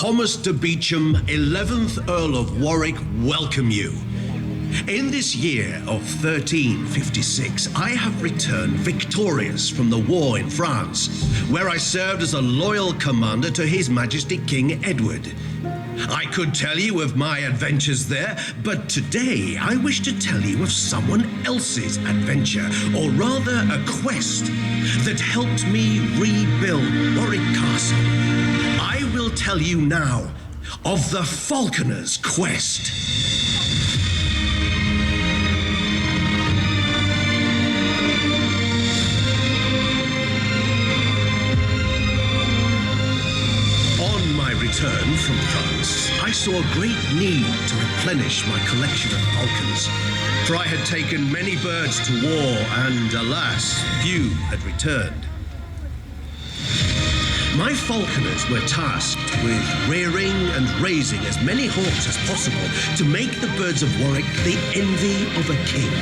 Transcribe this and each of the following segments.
Thomas de Beauchamp, 11th Earl of Warwick, welcome you. In this year of 1356, I have returned victorious from the war in France, where I served as a loyal commander to His Majesty King Edward. I could tell you of my adventures there, but today I wish to tell you of someone else's adventure, or rather a quest, that helped me rebuild Warwick Castle. I will tell you now of the Falconer's quest. Return from France, I saw a great need to replenish my collection of falcons, for I had taken many birds to war, and alas, few had returned. My falconers were tasked with rearing and raising as many hawks as possible to make the birds of Warwick the envy of a king.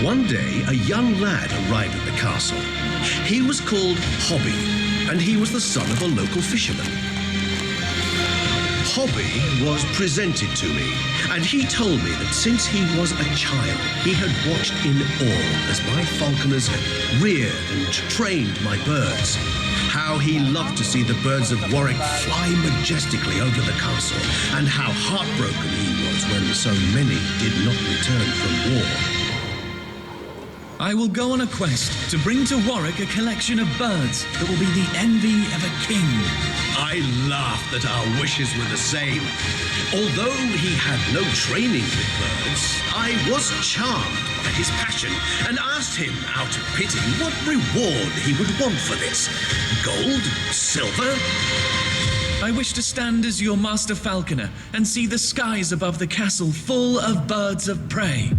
One day, a young lad arrived at the castle. He was called Hobby, and he was the son of a local fisherman. Hobby was presented to me, and he told me that since he was a child, he had watched in awe as my falconers had reared and trained my birds. How he loved to see the birds of Warwick fly majestically over the castle, and how heartbroken he was when so many did not return from war. I will go on a quest to bring to Warwick a collection of birds that will be the envy of a king. I laughed that our wishes were the same. Although he had no training with birds, I was charmed by his passion and asked him, out of pity, what reward he would want for this. Gold? Silver? I wish to stand as your master falconer and see the skies above the castle full of birds of prey.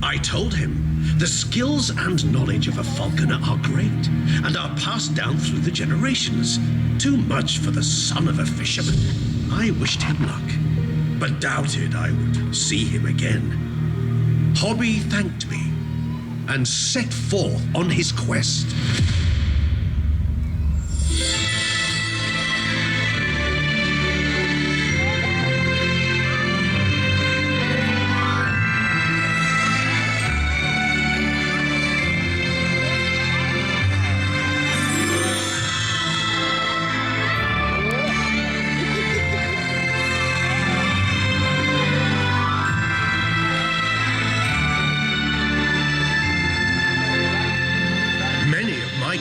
I told him, the skills and knowledge of a falconer are great and are passed down through the generations. Too much for the son of a fisherman. I wished him luck, but doubted I would see him again. Hobby thanked me and set forth on his quest.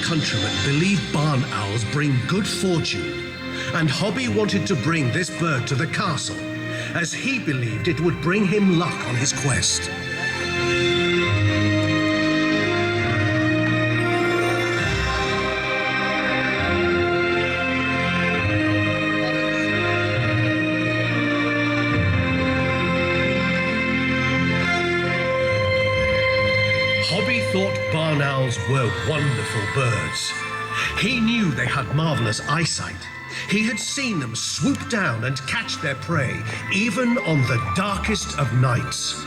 Countrymen believe barn owls bring good fortune, and Hobby wanted to bring this bird to the castle, as he believed it would bring him luck on his quest. Hobby thought barn owls were wonderful birds. He knew they had marvelous eyesight. He had seen them swoop down and catch their prey, even on the darkest of nights.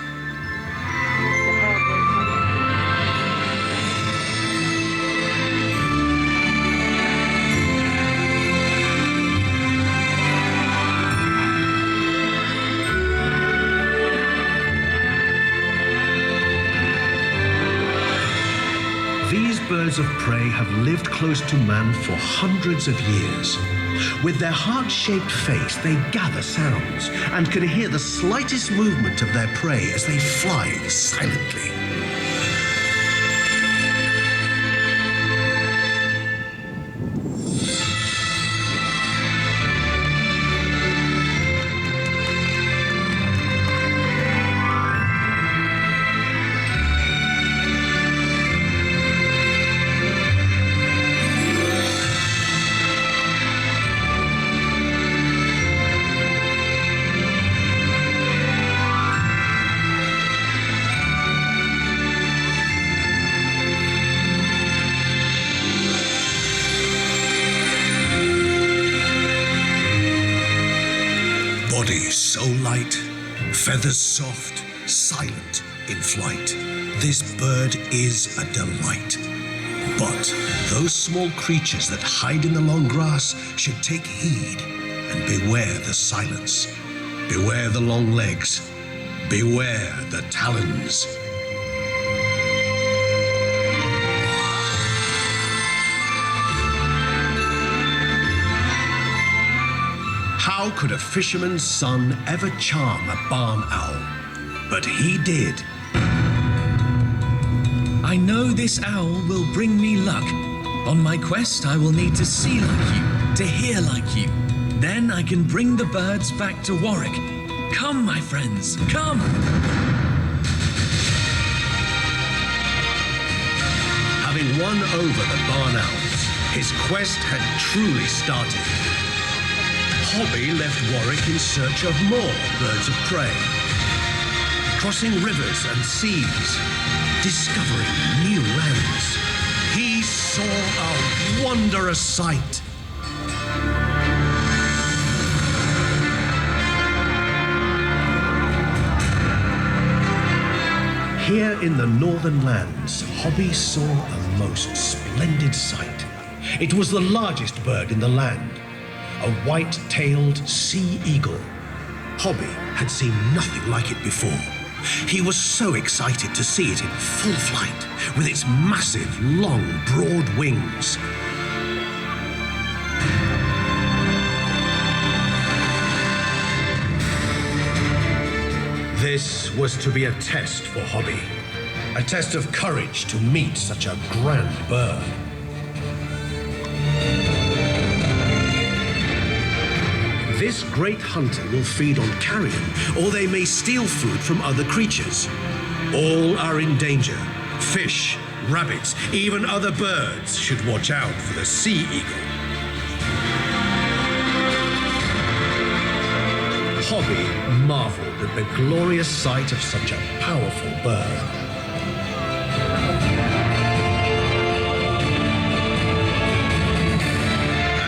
These birds of prey have lived close to man for hundreds of years. With their heart-shaped face, they gather sounds and can hear the slightest movement of their prey as they fly silently. Body so light, feathers soft, silent in flight. This bird is a delight. But those small creatures that hide in the long grass should take heed and beware the silence. Beware the long legs. Beware the talons. How could a fisherman's son ever charm a barn owl? But he did. I know this owl will bring me luck. On my quest, I will need to see like you, to hear like you. Then I can bring the birds back to Warwick. Come, my friends, come! Having won over the barn owls, his quest had truly started. Hobby left Warwick in search of more birds of prey. Crossing rivers and seas, discovering new lands, he saw a wondrous sight. Here in the northern lands, Hobby saw a most splendid sight. It was the largest bird in the land, a white-tailed sea eagle. Hobby had seen nothing like it before. He was so excited to see it in full flight, with its massive, long, broad wings. This was to be a test for Hobby, a test of courage to meet such a grand bird. This great hunter will feed on carrion, or they may steal food from other creatures. All are in danger. Fish, rabbits, even other birds should watch out for the sea eagle. Hobby marveled at the glorious sight of such a powerful bird.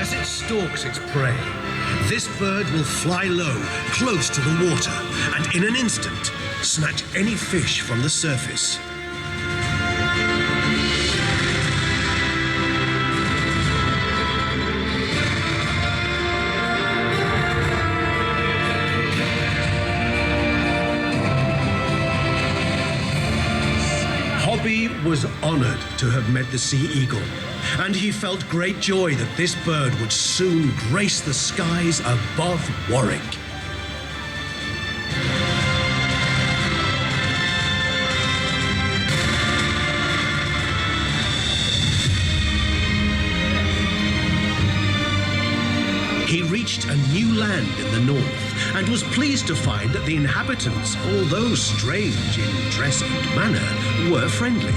As it stalks its prey, this bird will fly low, close to the water, and in an instant, snatch any fish from the surface. Hobby was honored to have met the sea eagle, and he felt great joy that this bird would soon grace the skies above Warwick. He reached a new land in the north and was pleased to find that the inhabitants, although strange in dress and manner, were friendly.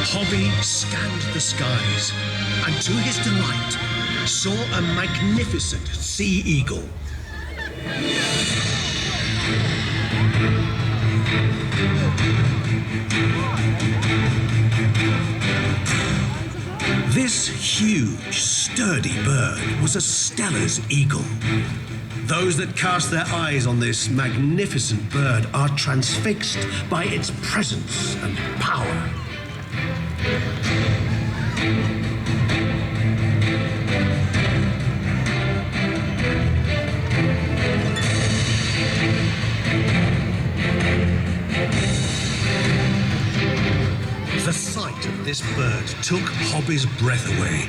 Hobby scanned the skies and, to his delight, saw a magnificent sea eagle. This huge, sturdy bird was a Steller's eagle. Those that cast their eyes on this magnificent bird are transfixed by its presence and power. The sight of this bird took Hobby's breath away.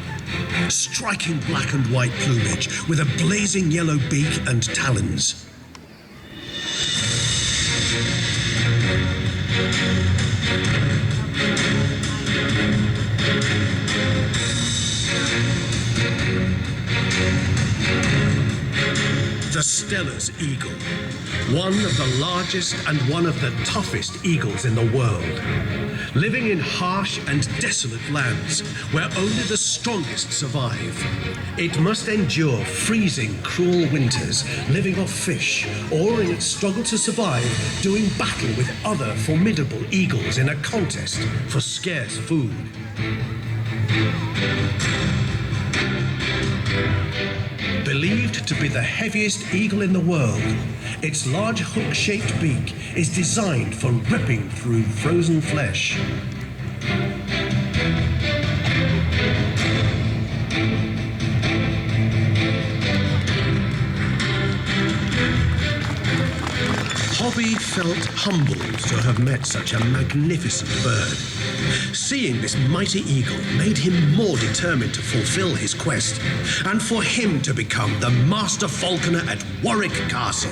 Striking black and white plumage with a blazing yellow beak and talons. The Steller's eagle, one of the largest and one of the toughest eagles in the world. Living in harsh and desolate lands where only the strongest survive. It must endure freezing, cruel winters, living off fish, or in its struggle to survive, doing battle with other formidable eagles in a contest for scarce food. Believed to be the heaviest eagle in the world, its large hook-shaped beak is designed for ripping through frozen flesh. Hobby felt humbled to have met such a magnificent bird. Seeing this mighty eagle made him more determined to fulfill his quest, and for him to become the Master Falconer at Warwick Castle.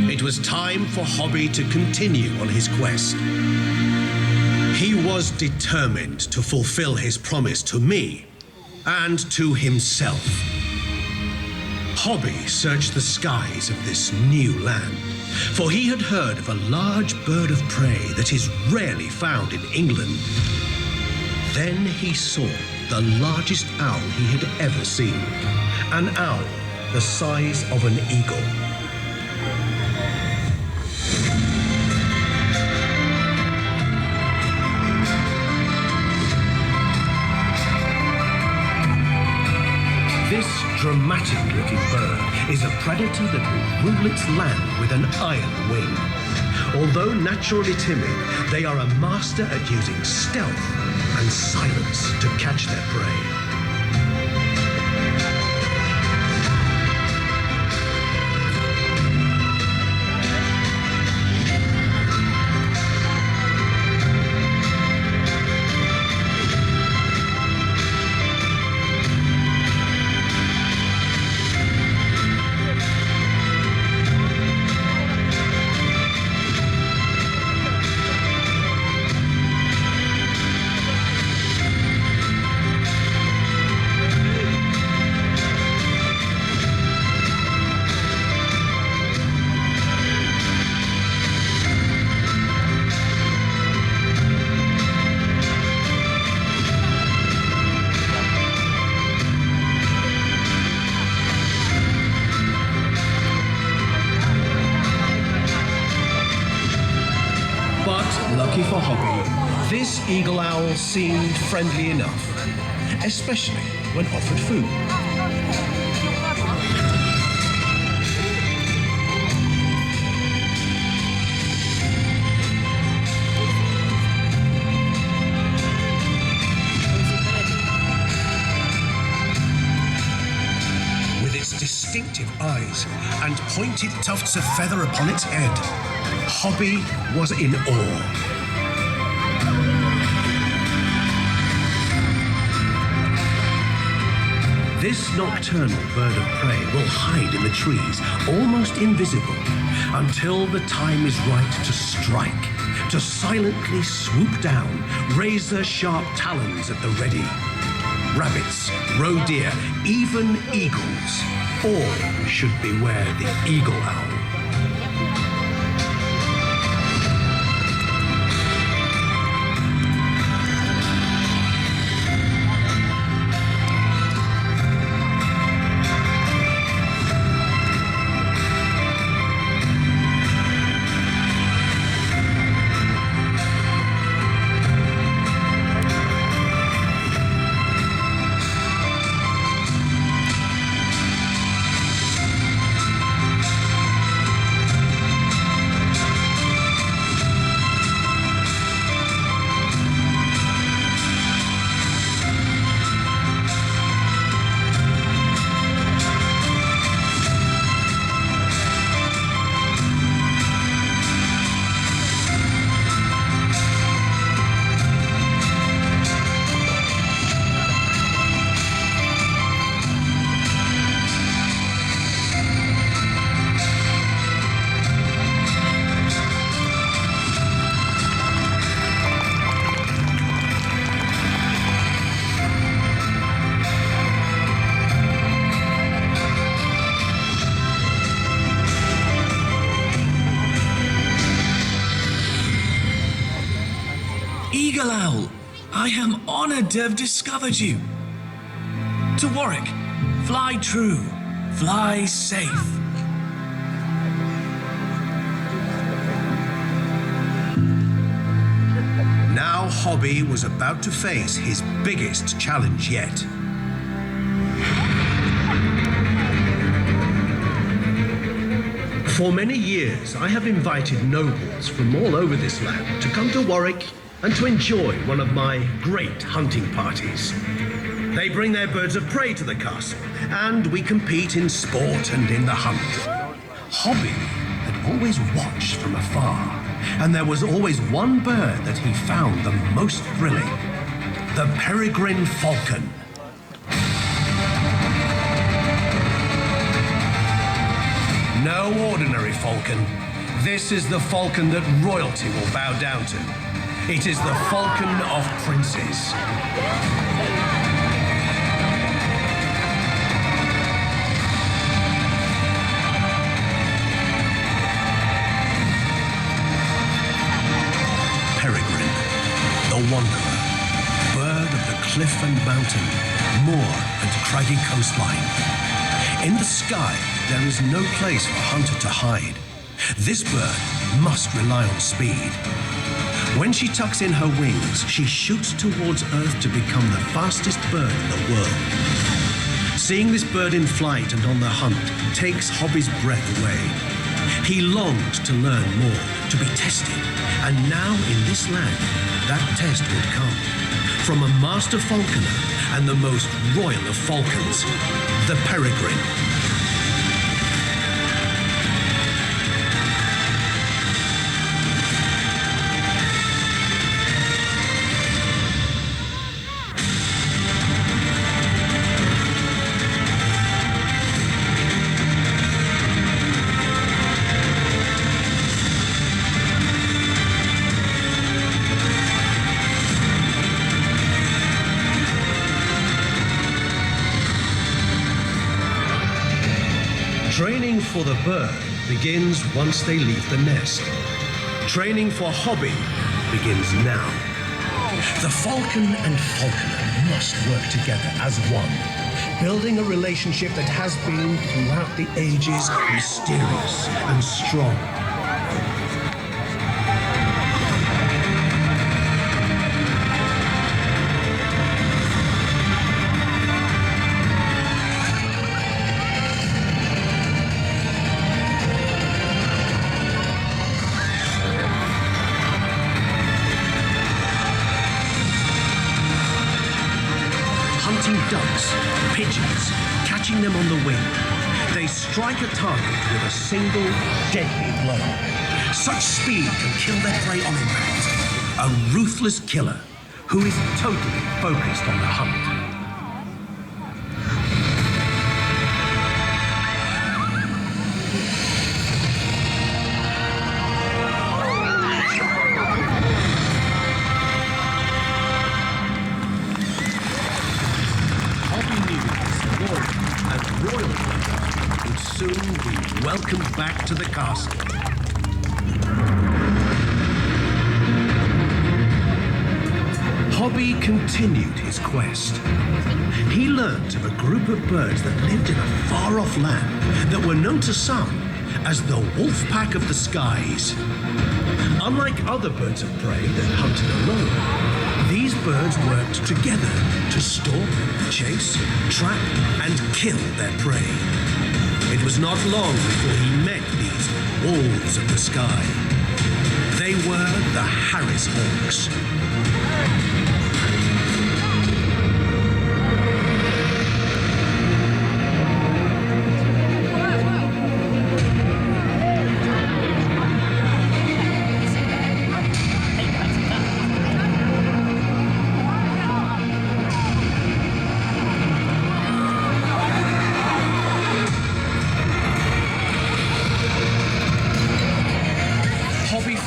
It was time for Hobby to continue on his quest. He was determined to fulfill his promise to me and to himself. Hobby searched the skies of this new land, for he had heard of a large bird of prey that is rarely found in England. Then he saw the largest owl he had ever seen, an owl the size of an eagle. This dramatic-looking bird is a predator that will rule its land with an iron wing. Although naturally timid, they are a master at using stealth and silence to catch their prey. Lucky for Hobby, this eagle owl seemed friendly enough, especially when offered food. With its distinctive eyes and pointed tufts of feather upon its head, Hobby was in awe. This nocturnal bird of prey will hide in the trees, almost invisible, until the time is right to strike, to silently swoop down, raise their sharp talons at the ready. Rabbits, roe deer, even eagles, all should beware the eagle owl. Eagle Owl, I am honored to have discovered you. To Warwick, fly true, fly safe. Now Hobby was about to face his biggest challenge yet. For many years, I have invited nobles from all over this land to come to Warwick and to enjoy one of my great hunting parties. They bring their birds of prey to the castle, and we compete in sport and in the hunt. Hobby had always watched from afar, and there was always one bird that he found the most thrilling: the Peregrine Falcon. No ordinary falcon. This is the falcon that royalty will bow down to. It is the falcon of princes. Peregrine, the wanderer, bird of the cliff and mountain, moor and craggy coastline. In the sky, there is no place for a hunter to hide. This bird must rely on speed. When she tucks in her wings, she shoots towards Earth to become the fastest bird in the world. Seeing this bird in flight and on the hunt takes Hobby's breath away. He longs to learn more, to be tested, and now in this land, that test would come. From a master falconer and the most royal of falcons, the Peregrine. Training for the bird begins once they leave the nest. Training for Hobby begins now. The falcon and falconer must work together as one, building a relationship that has been, throughout the ages, mysterious and strong. Hunting ducks, pigeons, catching them on the wing. They strike a target with a single, deadly blow. Such speed can kill their prey on impact. A ruthless killer who is totally focused on the hunt. Soon be welcomed back to the castle. Hobby continued his quest. He learned of a group of birds that lived in a far-off land that were known to some as the wolf pack of the skies. Unlike other birds of prey that hunted alone, these birds worked together to stalk, chase, trap, and kill their prey. It was not long before he met these wolves of the sky. They were the Harris Hawks.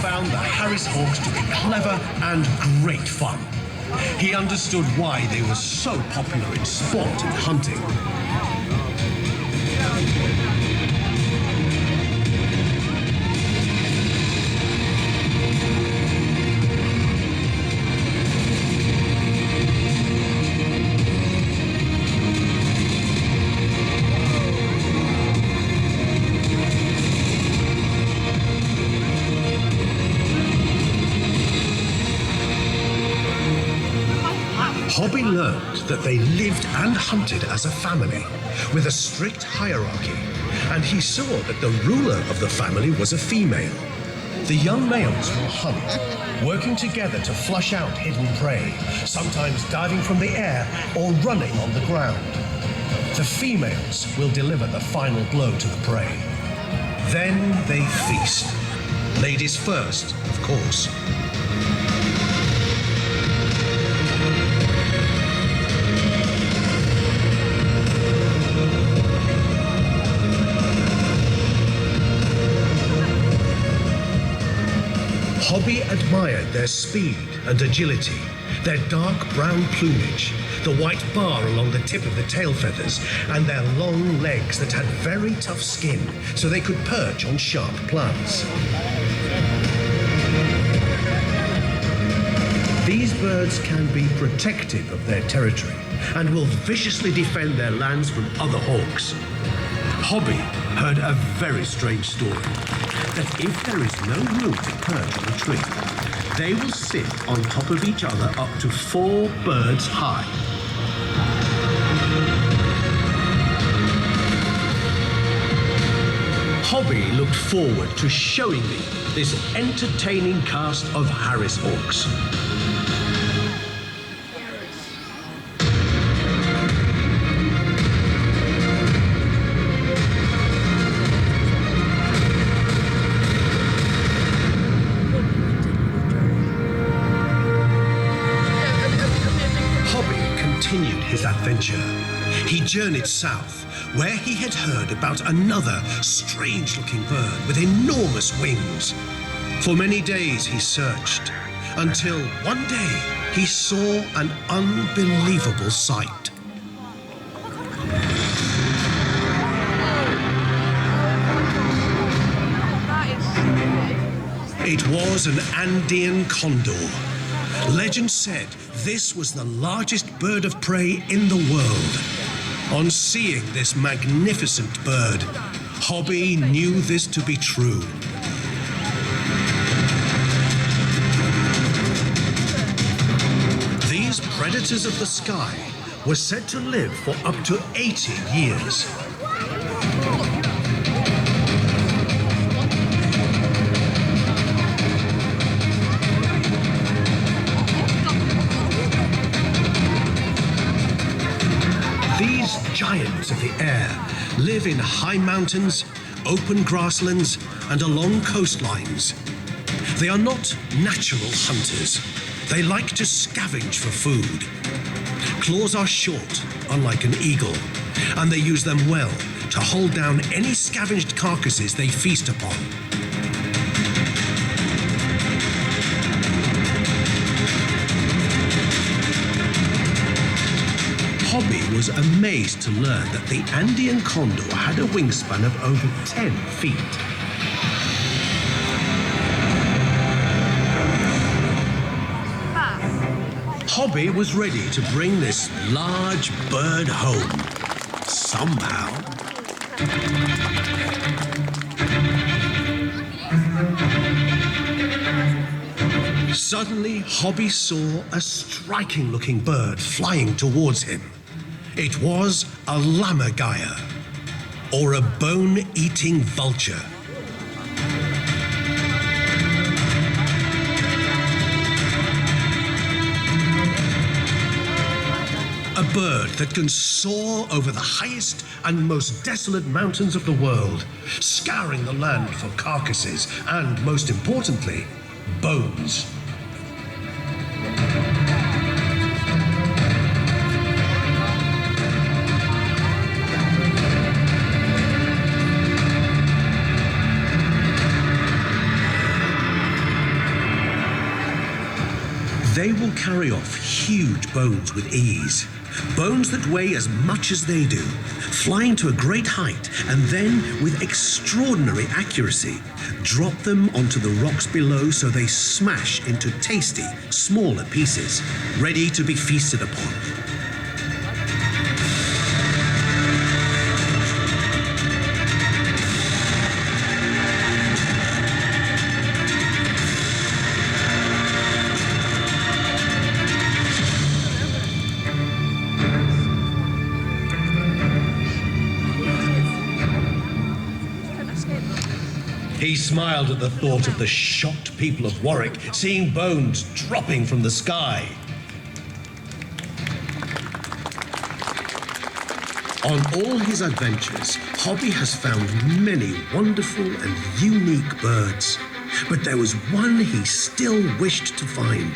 Found the Harris Hawks to be clever and great fun. He understood why they were so popular in sport and hunting. Hobby learned that they lived and hunted as a family, with a strict hierarchy, and he saw that the ruler of the family was a female. The young males will hunt, working together to flush out hidden prey, sometimes diving from the air or running on the ground. The females will deliver the final blow to the prey. Then they feast. Ladies first, of course. Hobby admired their speed and agility, their dark brown plumage, the white bar along the tip of the tail feathers, and their long legs that had very tough skin, so they could perch on sharp plants. These birds can be protective of their territory and will viciously defend their lands from other hawks. Hobby heard a very strange story, that if there is no room to perch on a tree, they will sit on top of each other up to 4 birds high. Hobby looked forward to showing me this entertaining cast of Harris hawks. His adventure. He journeyed south, where he had heard about another strange-looking bird with enormous wings. For many days he searched, until one day he saw an unbelievable sight. It was an Andean condor. Legend said this was the largest bird of prey in the world. On seeing this magnificent bird, Hobby knew this to be true. These predators of the sky were said to live for up to 80 years. Giants of the air live in high mountains, open grasslands, and along coastlines. They are not natural hunters. They like to scavenge for food. Claws are short, unlike an eagle, and they use them well to hold down any scavenged carcasses they feast upon. Hobby was amazed to learn that the Andean condor had a wingspan of over 10 feet. Hobby was ready to bring this large bird home, somehow. Suddenly, Hobby saw a striking-looking bird flying towards him. It was a lammergeier, or a bone-eating vulture. A bird that can soar over the highest and most desolate mountains of the world, scouring the land for carcasses and, most importantly, bones. They will carry off huge bones with ease. Bones that weigh as much as they do, flying to a great height, and then, with extraordinary accuracy, drop them onto the rocks below so they smash into tasty, smaller pieces, ready to be feasted upon. He smiled at the thought of the shocked people of Warwick seeing bones dropping from the sky. On all his adventures, Hobby has found many wonderful and unique birds, but there was one he still wished to find.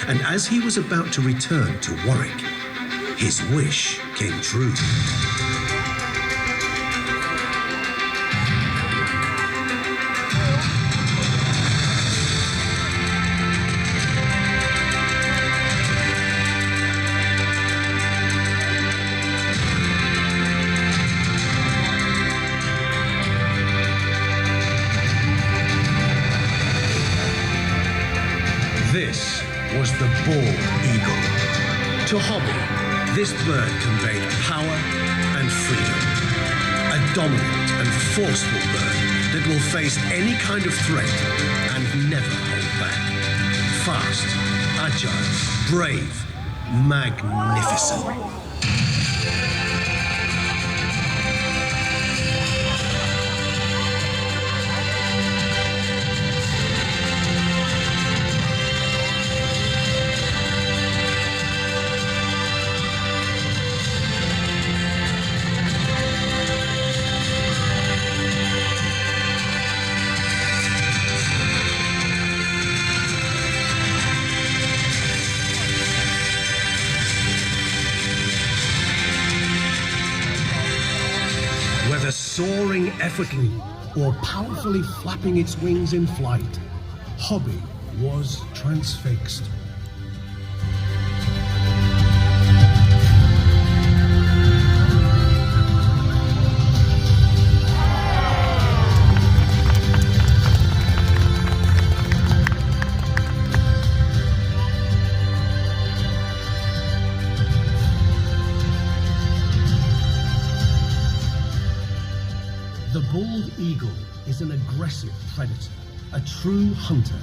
And as he was about to return to Warwick, his wish came true. This was the bald eagle. To Hobby, this bird conveyed power and freedom. A dominant and forceful bird that will face any kind of threat and never hold back. Fast, agile, brave, magnificent. Whether soaring effortlessly or powerfully flapping its wings in flight, Hobby was transfixed. The bald eagle is an aggressive predator, a true hunter.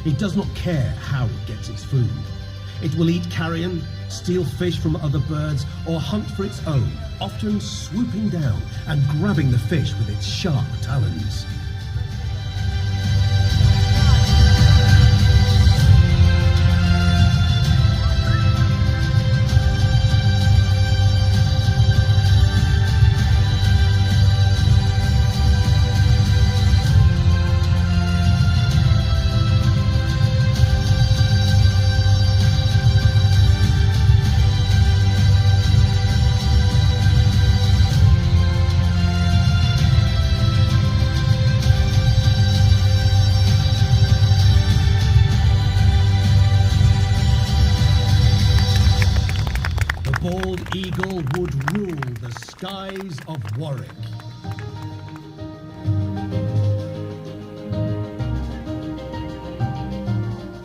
It does not care how it gets its food. It will eat carrion, steal fish from other birds, or hunt for its own, often swooping down and grabbing the fish with its sharp talons. The bald eagle would rule the skies of Warwick.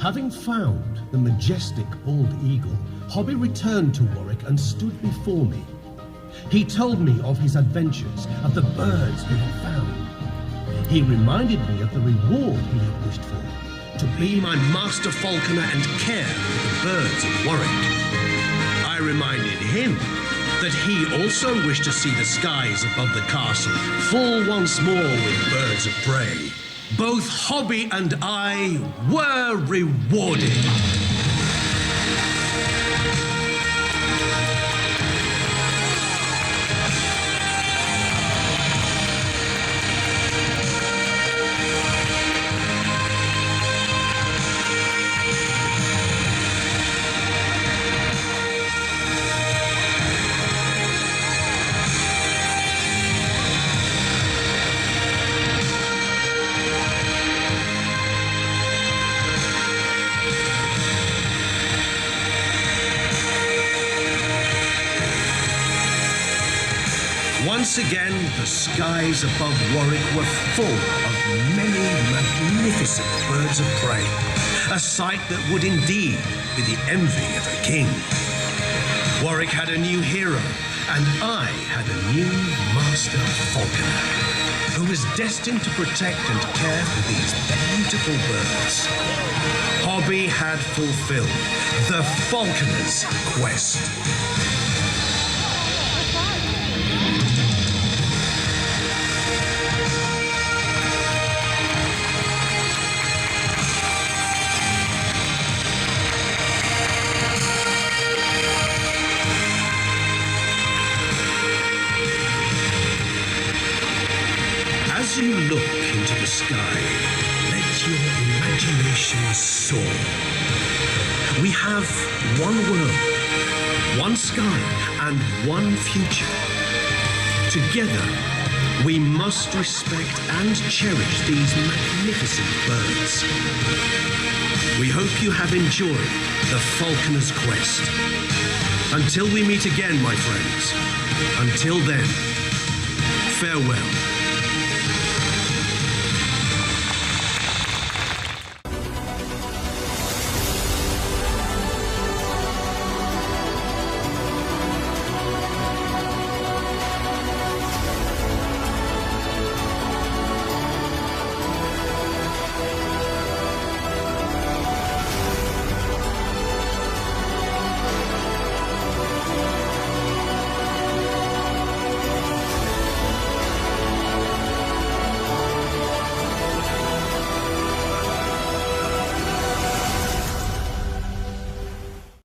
Having found the majestic bald eagle, Hobby returned to Warwick and stood before me. He told me of his adventures, of the birds he had found. He reminded me of the reward he had wished for, to be my master falconer and care for the birds of Warwick. I reminded him that he also wished to see the skies above the castle full once more with birds of prey. Both Hobby and I were rewarded. Once again, the skies above Warwick were full of many magnificent birds of prey, a sight that would indeed be the envy of a king. Warwick had a new hero, and I had a new master falconer, who was destined to protect and care for these beautiful birds. Hobby had fulfilled the falconer's quest. soar. We have one world, one sky, and one future. Together, we must respect and cherish these magnificent birds. We hope you have enjoyed the Falconer's Quest. Until we meet again, my friends. Until then, farewell.